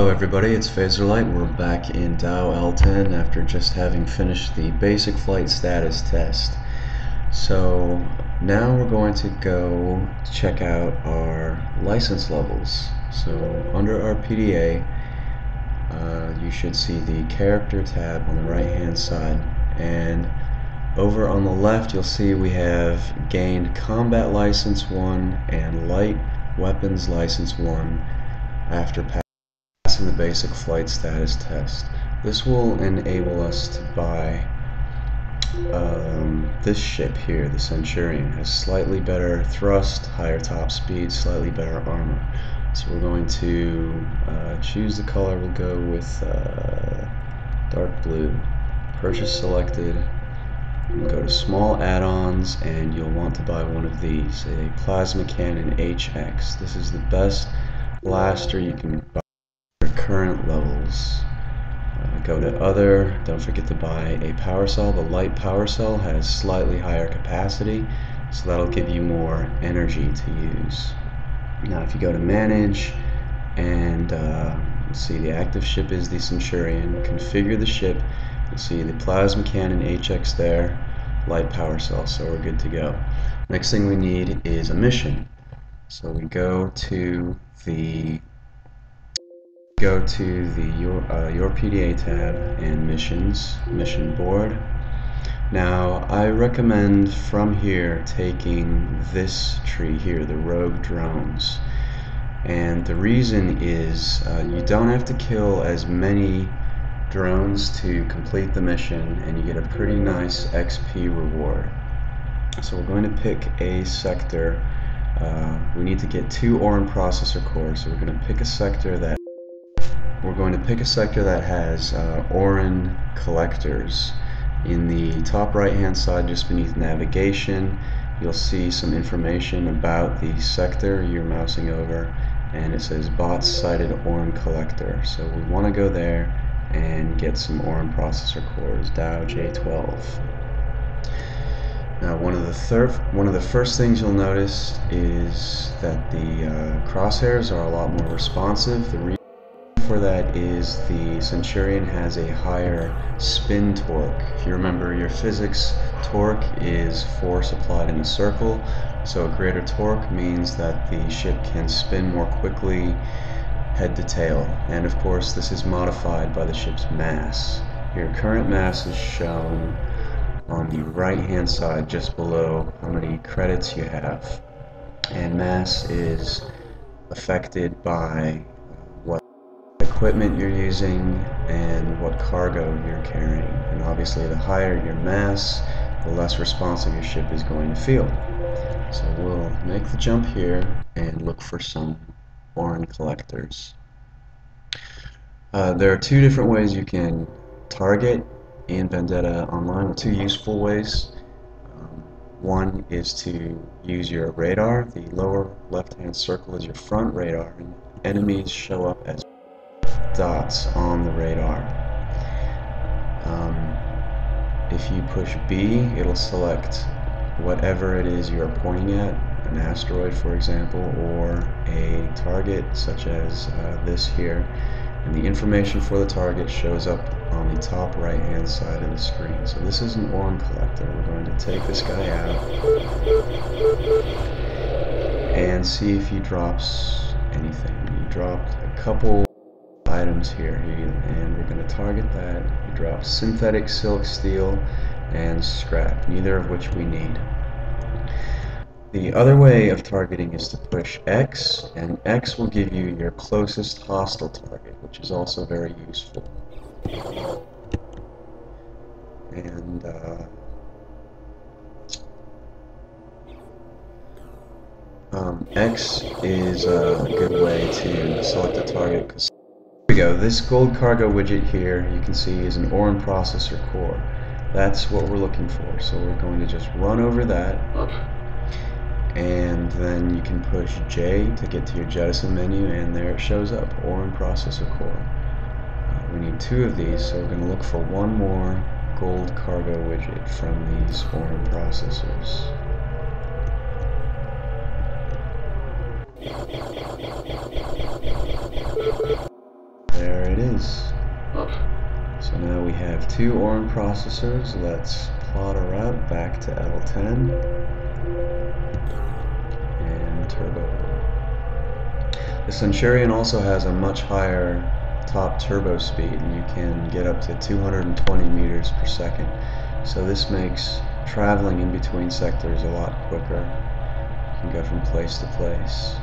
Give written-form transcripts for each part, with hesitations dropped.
Hello everybody, it's Phaserlight. We're back in DAO L10 after just having finished the basic flight status test. So now we're going to go check out our license levels. So under our PDA, you should see the character tab on the right hand side, and over on the left you'll see we have gained combat license 1 and light weapons license 1 after passing the basic flight status test. This will enable us to buy this ship here, the Centurion. Has slightly better thrust, higher top speed, slightly better armor. So we're going to choose the color. We'll go with dark blue. Purchase selected. We'll go to small add-ons, and you'll want to buy one of these, a plasma cannon HX. This is the best blaster you can buy at current levels. Go to other. Don't forget to buy a power cell. The light power cell has slightly higher capacity, so that'll give you more energy to use. Now if you go to manage, and let's see, the active ship is the Centurion. Configure the ship. You'll see the plasma cannon HX there, light power cell, so we're good to go. Next thing we need is a mission. So we go to the your PDA tab and missions, mission board. Now I recommend from here taking this tree here, the rogue drones, and the reason is you don't have to kill as many drones to complete the mission, and you get a pretty nice XP reward. So we're going to pick a sector. We need to get 2 orun processor cores, so we're going to pick a sector that has orun collectors. In the top right hand side, just beneath navigation, you'll see some information about the sector you're mousing over, and it says bot sighted orun collector. So we want to go there and get some orun processor cores, DAO J12. Now one of the first things you'll notice is that the crosshairs are a lot more responsive. The reason for that is the Centurion has a higher spin torque. If you remember your physics, torque is force applied in a circle, so a greater torque means that the ship can spin more quickly head to tail, and of course this is modified by the ship's mass. Your current mass is shown on the right hand side just below how many credits you have, and mass is affected by what equipment you're using and what cargo you're carrying, and obviously the higher your mass, the less responsive your ship is going to feel. So we'll make the jump here and look for some orun collectors. There are 2 different ways you can target in Vendetta Online, 2 useful ways. One is to use your radar. The lower left hand circle is your front radar, and enemies show up as dots on the radar. If you push B, it'll select whatever it is you're pointing at, an asteroid for example, or a target such as this here, and the information for the target shows up on the top right hand side of the screen. So this is an orun collector. We're going to take this guy out and see if he drops anything. He dropped a couple items here, and we're going to target that. He drops synthetic silk steel and scrap, neither of which we need. The other way of targeting is to push X, and X will give you your closest hostile target, which is also very useful. And X is a good way to select a target, because here we go. This gold cargo widget here, you can see, is an orun processor core. That's what we're looking for. So we're going to just run over that, and then you can push J to get to your jettison menu, and there it shows up, orun processor core. We need 2 of these, so we're going to look for 1 more gold cargo widget from these orun processors. have 2 orun processors. Let's plot a route back to L10 and turbo. The Centurion also has a much higher top turbo speed, and you can get up to 220 meters per second. So this makes traveling in between sectors a lot quicker. You can go from place to place.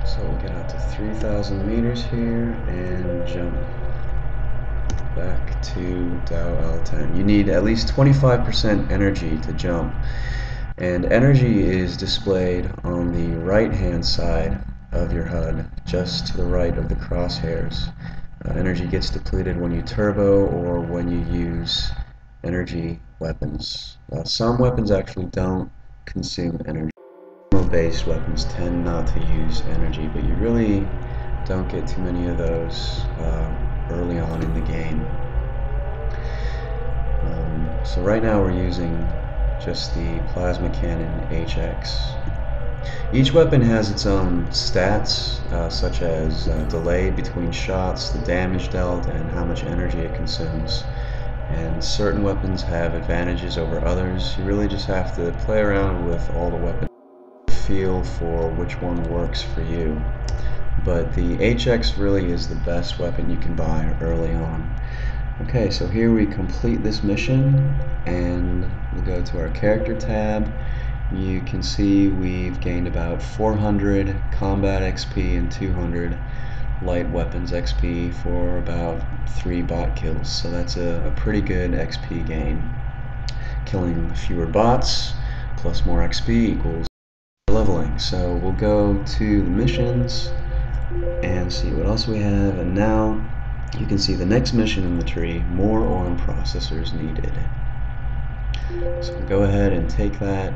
So we'll get out to 3,000 meters here and jump back to Dow L10. You need at least 25% energy to jump, and energy is displayed on the right hand side of your HUD, just to the right of the crosshairs. Energy gets depleted when you turbo or when you use energy weapons. Some weapons actually don't consume energy. Based weapons tend not to use energy, but you really don't get too many of those early on in the game. So right now we're using just the plasma cannon HX. Each weapon has its own stats, such as delay between shots, the damage dealt, and how much energy it consumes. And certain weapons have advantages over others. You really just have to play around with all the weapons, feel for which one works for you. But the HX really is the best weapon you can buy early on. Okay, so here we complete this mission, and we'll go to our character tab. You can see we've gained about 400 combat XP and 200 light weapons XP for about 3 bot kills. So that's a pretty good XP gain. Killing fewer bots plus more XP equals leveling. So we'll go to the missions and see what else we have, and now you can see the next mission in the tree, more orun processors needed. So we'll go ahead and take that,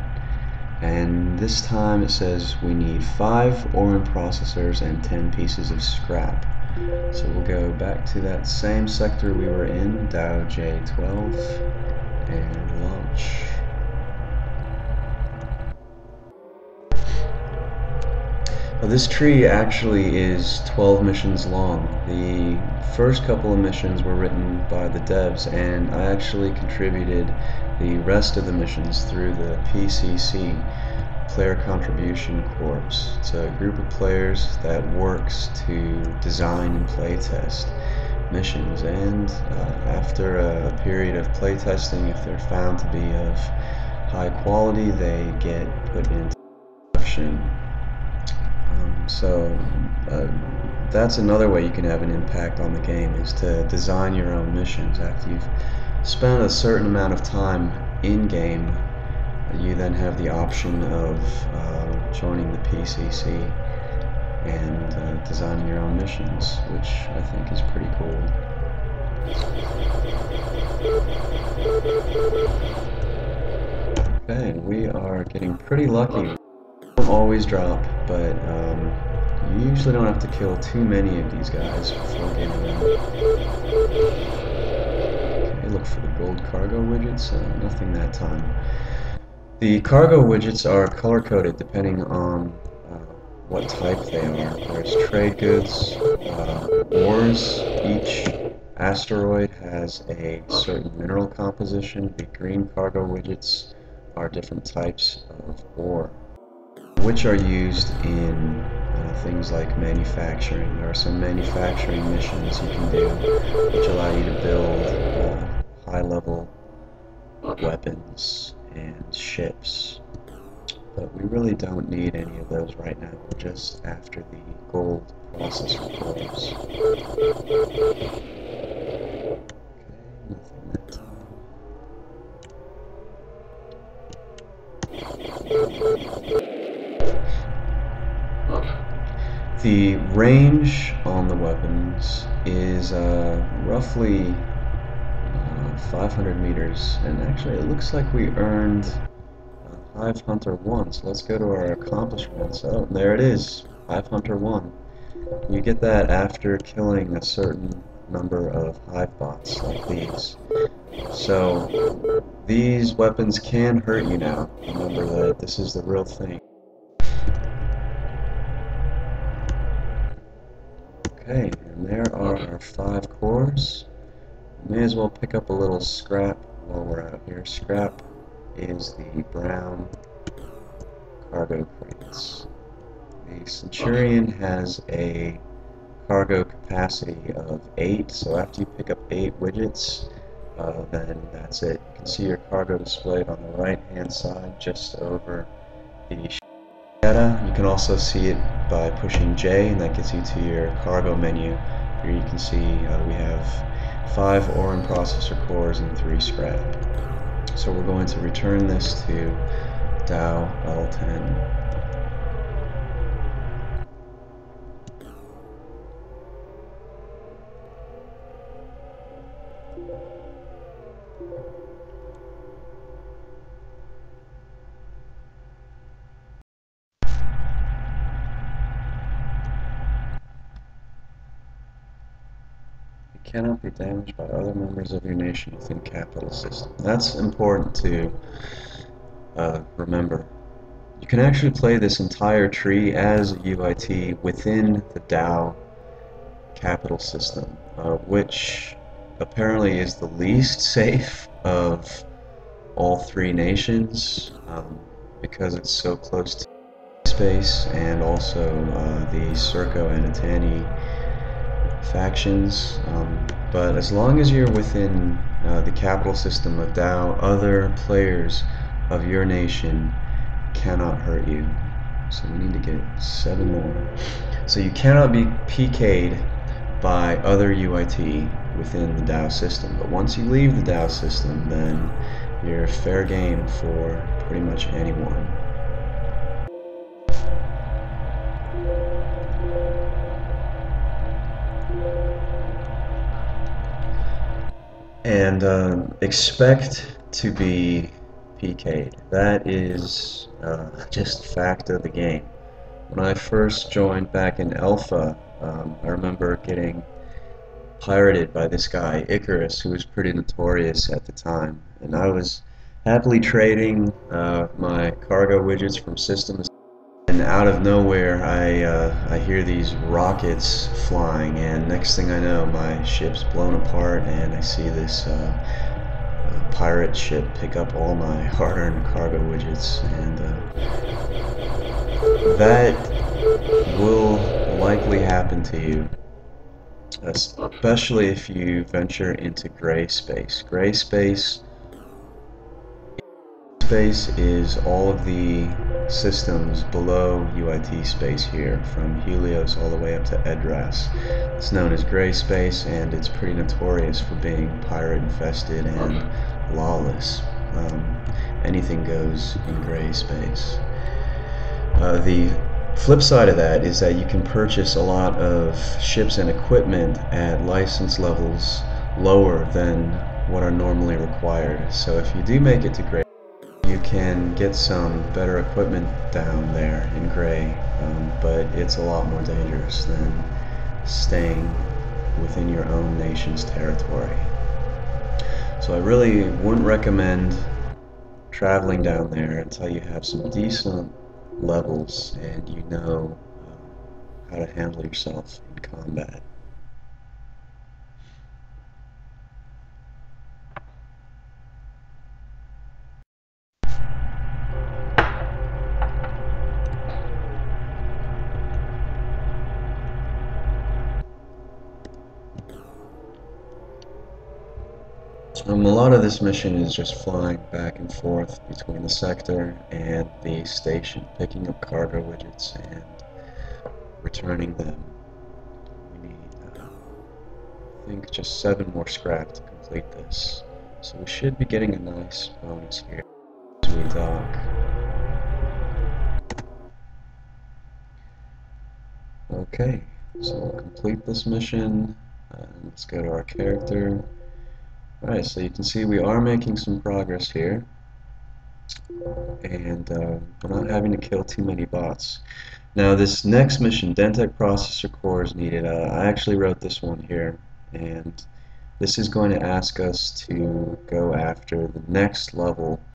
and this time it says we need 5 orun processors and 10 pieces of scrap. So we'll go back to that same sector we were in, Dow J12, and launch. This tree actually is 12 missions long. The first couple of missions were written by the devs, and I actually contributed the rest of the missions through the PCC, Player Contribution Corps. It's a group of players that works to design and playtest missions, and after a period of playtesting, if they're found to be of high quality, they get put into production. So that's another way you can have an impact on the game, is to design your own missions. After you've spent a certain amount of time in game, you then have the option of joining the PCC and designing your own missions, which I think is pretty cool. Okay, we are getting pretty lucky. Don't always drop, but you usually don't have to kill too many of these guys before getting them. Okay, look for the gold cargo widgets. Nothing that time. The cargo widgets are color-coded depending on what type they are. There's trade goods, ores. Each asteroid has a certain mineral composition. The green cargo widgets are different types of ore, which are used in things like manufacturing. There are some manufacturing missions you can do which allow you to build high-level weapons and ships. But we really don't need any of those right now. We're just after the gold processor cores. Okay, nothing that time. The range on the weapons is roughly 500 meters, and actually it looks like we earned Hive Hunter 1, so let's go to our accomplishments. Oh, there it is, Hive Hunter 1. You get that after killing a certain number of hive bots like these. So these weapons can hurt you now. Remember that this is the real thing. Okay, and there are our 5 cores. May as well pick up a little scrap while we're out here. Scrap is the brown cargo crates. The Centurion has a cargo capacity of 8, so after you pick up 8 widgets, then that's it. You can see your cargo displayed on the right hand side just over the data. You can also see it by pushing J, and that gets you to your cargo menu. Here you can see we have 5 orun processor cores and 3 scrap. So we're going to return this to Dow L10. Cannot be damaged by other members of your nation within capital system. That's important to remember. You can actually play this entire tree as a UIT within the Dow capital system, which apparently is the least safe of all 3 nations because it's so close to space, and also the Serco and Atani factions, but as long as you're within the capital system of Dow, other players of your nation cannot hurt you. So we need to get 7 more. So you cannot be PK'd by other UIT within the Dow system, but once you leave the Dow system, then you're fair game for pretty much anyone. And expect to be PK'd. That is just fact of the game. When I first joined back in Alpha, I remember getting pirated by this guy, Icarus, who was pretty notorious at the time. And I was happily trading my cargo widgets from system, and out of nowhere I hear these rockets flying, and next thing I know my ship's blown apart, and I see this pirate ship pick up all my hard-earned cargo widgets, and that will likely happen to you, especially if you venture into grayspace. Grayspace is all of the systems below UIT space here, from Helios all the way up to Edras. It's known as grayspace, and it's pretty notorious for being pirate infested and lawless. Anything goes in grayspace. The flip side of that is that you can purchase a lot of ships and equipment at license levels lower than what are normally required. So if you do make it to gray, you can get some better equipment down there in gray, but it's a lot more dangerous than staying within your own nation's territory. So I really wouldn't recommend traveling down there until you have some decent levels and you know how to handle yourself in combat. A lot of this mission is just flying back and forth between the sector and the station, picking up cargo widgets and returning them. We need, I think, just 7 more scrap to complete this. So we should be getting a nice bonus here as we dock. Okay, so we'll complete this mission. Let's go to our character. Alright, so you can see we are making some progress here, and we're not having to kill too many bots. Now this next mission, Dentec processor core, is needed. I actually wrote this one here, and this is going to ask us to go after the next level